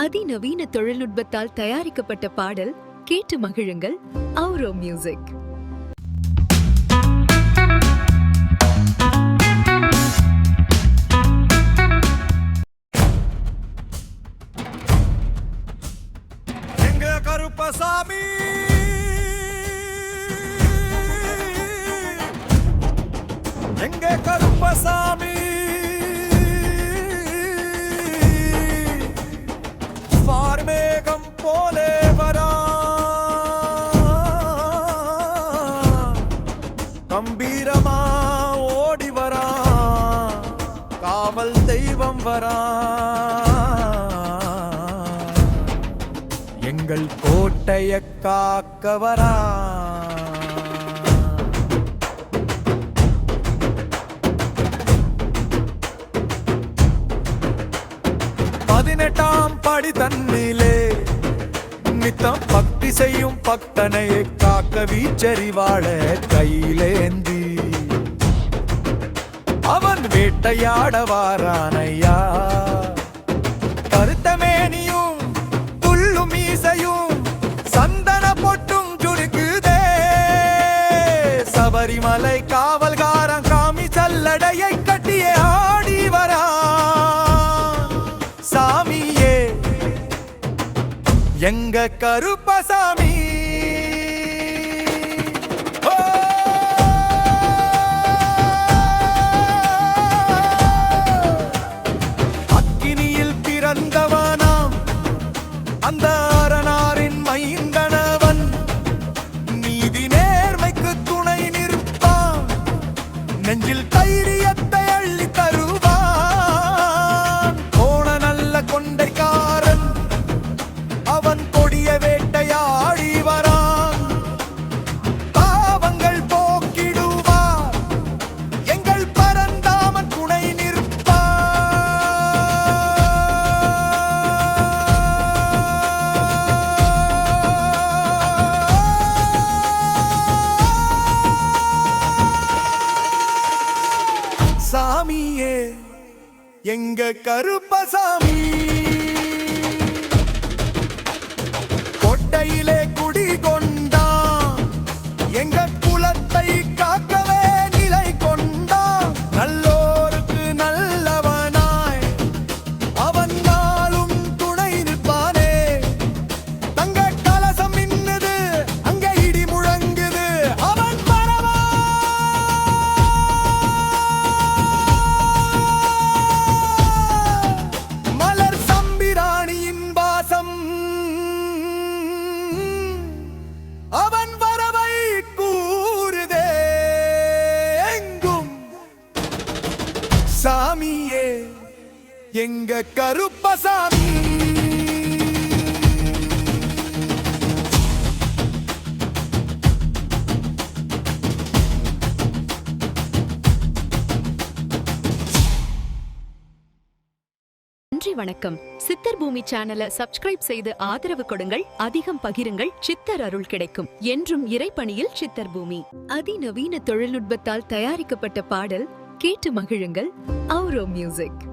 அதிநவீன தொழில்நுட்பத்தால் தயாரிக்கப்பட்ட பாடல் கேட்டு மகிழுங்கள். அவுரோ மியூசிக். எங்க கருப்பசாமி எங்க கருப்பசாமி வார்மேகம் போலே வரா கம்பீரமா ஓடி வரா காவல் தெய்வம் வரா எங்கள் கோட்டைய காக்க வரா பதினெட்டாம் படி தன்னிலே நித்தம் பக்தி செய்யும் பக்தனை காக்க வீச்சறிவாழ கையிலேந்தி அவன் வேட்டையாட வாரானையா. கருத்தமேனியும் புல்லும் மீசையும் சந்தன பொட்டும் ஜுடுக்குதே சபரிமலை காவல்காரன் காமி சல்லடையை கட்டியே ஆடி வரா சாமியே எங்க கருப்பசாமி. அக்கினியில் பிறந்தவனாம் அந்த அரணாரின் மைந்தனவன் நீதி நேர்மைக்கு துணை நிற்பான் நெஞ்சில் தைரியத்தை அள்ளி தருவான். போன நல்ல கொண்டைக்காரன் அவன் கொடிய வேட்டையாடி வரான். பாவங்கள் போக்கிடுவார் எங்கள் பரந்தாமன் துணை நிற்பார். சாமியே எங்க கருப்பசாமி கோட்டையிலே குடி கொண்டான் எங்க குலத்தை காக்கவே நிலை கொண்டான். நல்லோருக்கு நல்லவனாய் அவன் நாளும் துணை நிற்பானே. தங்க கலசம் மின்னுது அங்க இடி முழங்குது அவன் வரவா. மலர் சம்பிராணியின் வாசம் அவன் வரவை கூறுதே எங்கும். சாமியே எங்க கருப்பசாமி. நன்றி, வணக்கம். சித்தர் பூமி சேனலை சப்ஸ்கிரைப் செய்து ஆதரவு கொடுங்கள். அதிகம் பகிருங்கள். சித்தர் அருள் கிடைக்கும். என்றும் இறைப்பணியில் சித்தர் பூமி. அதிநவீன தொழில்நுட்பத்தால் தயாரிக்கப்பட்ட பாடல் கேட்டு மகிழுங்கள். அவுரோ மியூசிக்.